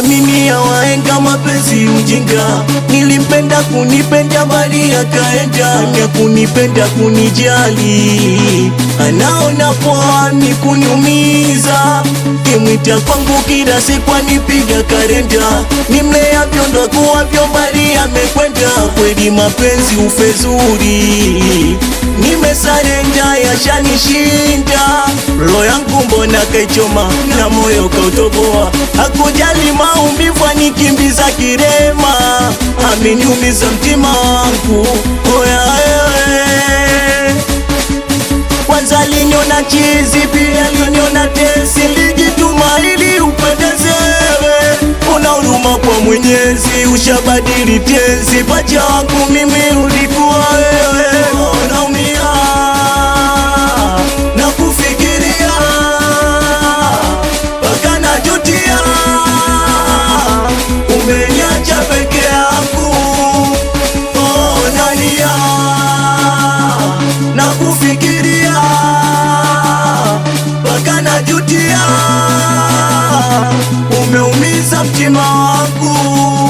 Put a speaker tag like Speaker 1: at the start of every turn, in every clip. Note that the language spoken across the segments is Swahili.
Speaker 1: niliamini ya wahenga mapenzi ujinga. Nilimpenda kunipenda bali akaenda na kunipenda kunijali. Anaona poa ni kuniumiza, kimwita kwangu kila siku anipiga karenda. Nimlea vyondo kuwavyo bali amekwenda. Kweli mapenzi ufezuri, nimesarenda yashanishinda. Roho yangu mbona kaichoma na moyo kautoboa. Hakujali maumivu anikimbiza kirema. Ameniumiza mtima wangu oya kwanza aliniona chizi pia aliniona tesi. Nilijituma ili upendezewe. Una huruma kwa Mwenyezi, ushabadili tenzi. Pacha wangu mimi ulikuwa wewe. Naumia na kufikiria mpaka najutia. Umeniacha peke yangu. Nalia na kufikiria mpaka najutia. Umeumiza mtima wangu.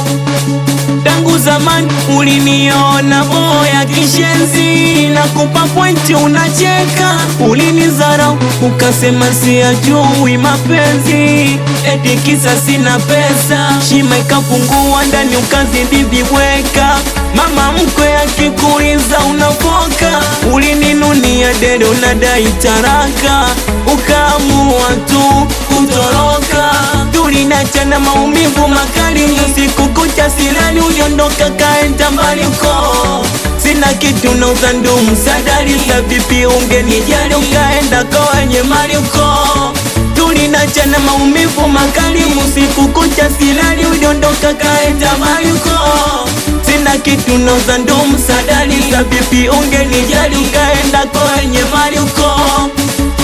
Speaker 2: Tangu zamani uliniona boya kishenzi, na kupa pointi unacheka. Ulinizarau ukasema siyajui mapenzi, eti kisa sina pesa. Shima ikapungua ndani ukazidi viweka. Mama mkwe akikuliza unafoka. Ulininunia dede unadai taraka, ukaamua tu kutoroka. Tulinachana maumivu makali, usiku kucha silali. Uliondoka kaenda mbali uko, sina kitu na uzandumu sadari. Sa vipi ungenijali ukaenda kwa wenye mali uko. Tulinachana maumivu makali, usiku kucha silali. Uliondoka kaenda mbali uko, sina kitu na uzandumu sadari. Sa vipi ungenijali ukaenda kwa wenye mali uko.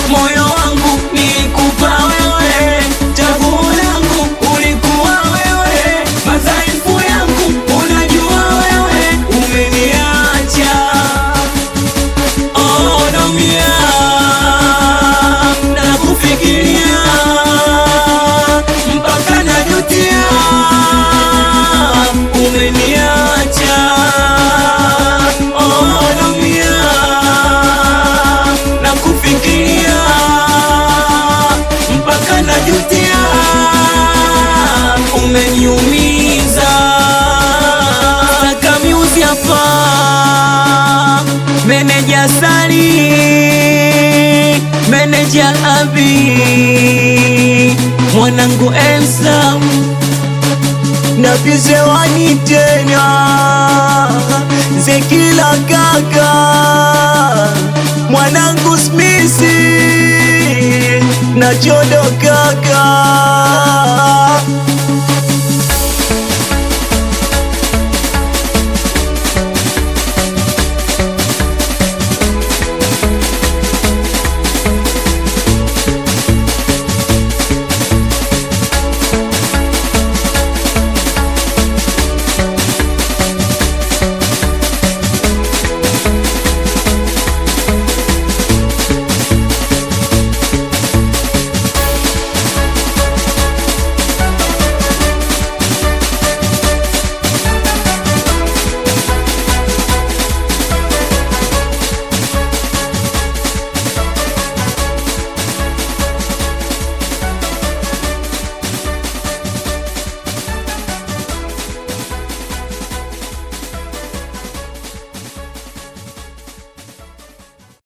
Speaker 2: Moyo wangu nilikupa wewe, chaguo langu ulikuwa wewe. Madhaifu yangu unajua wewe, umeniacha. Naumia na kufikiria mpaka najutia. Umeniacha. Naumia na kufikiria mpaka najutia. Umeniumiza. Saka miuzi hapa, meneja Sali, meneja Abi, mwanangu Ensam
Speaker 1: na vizewani tena Zekila kaka, mwanangu Smisi na Chodo kaka.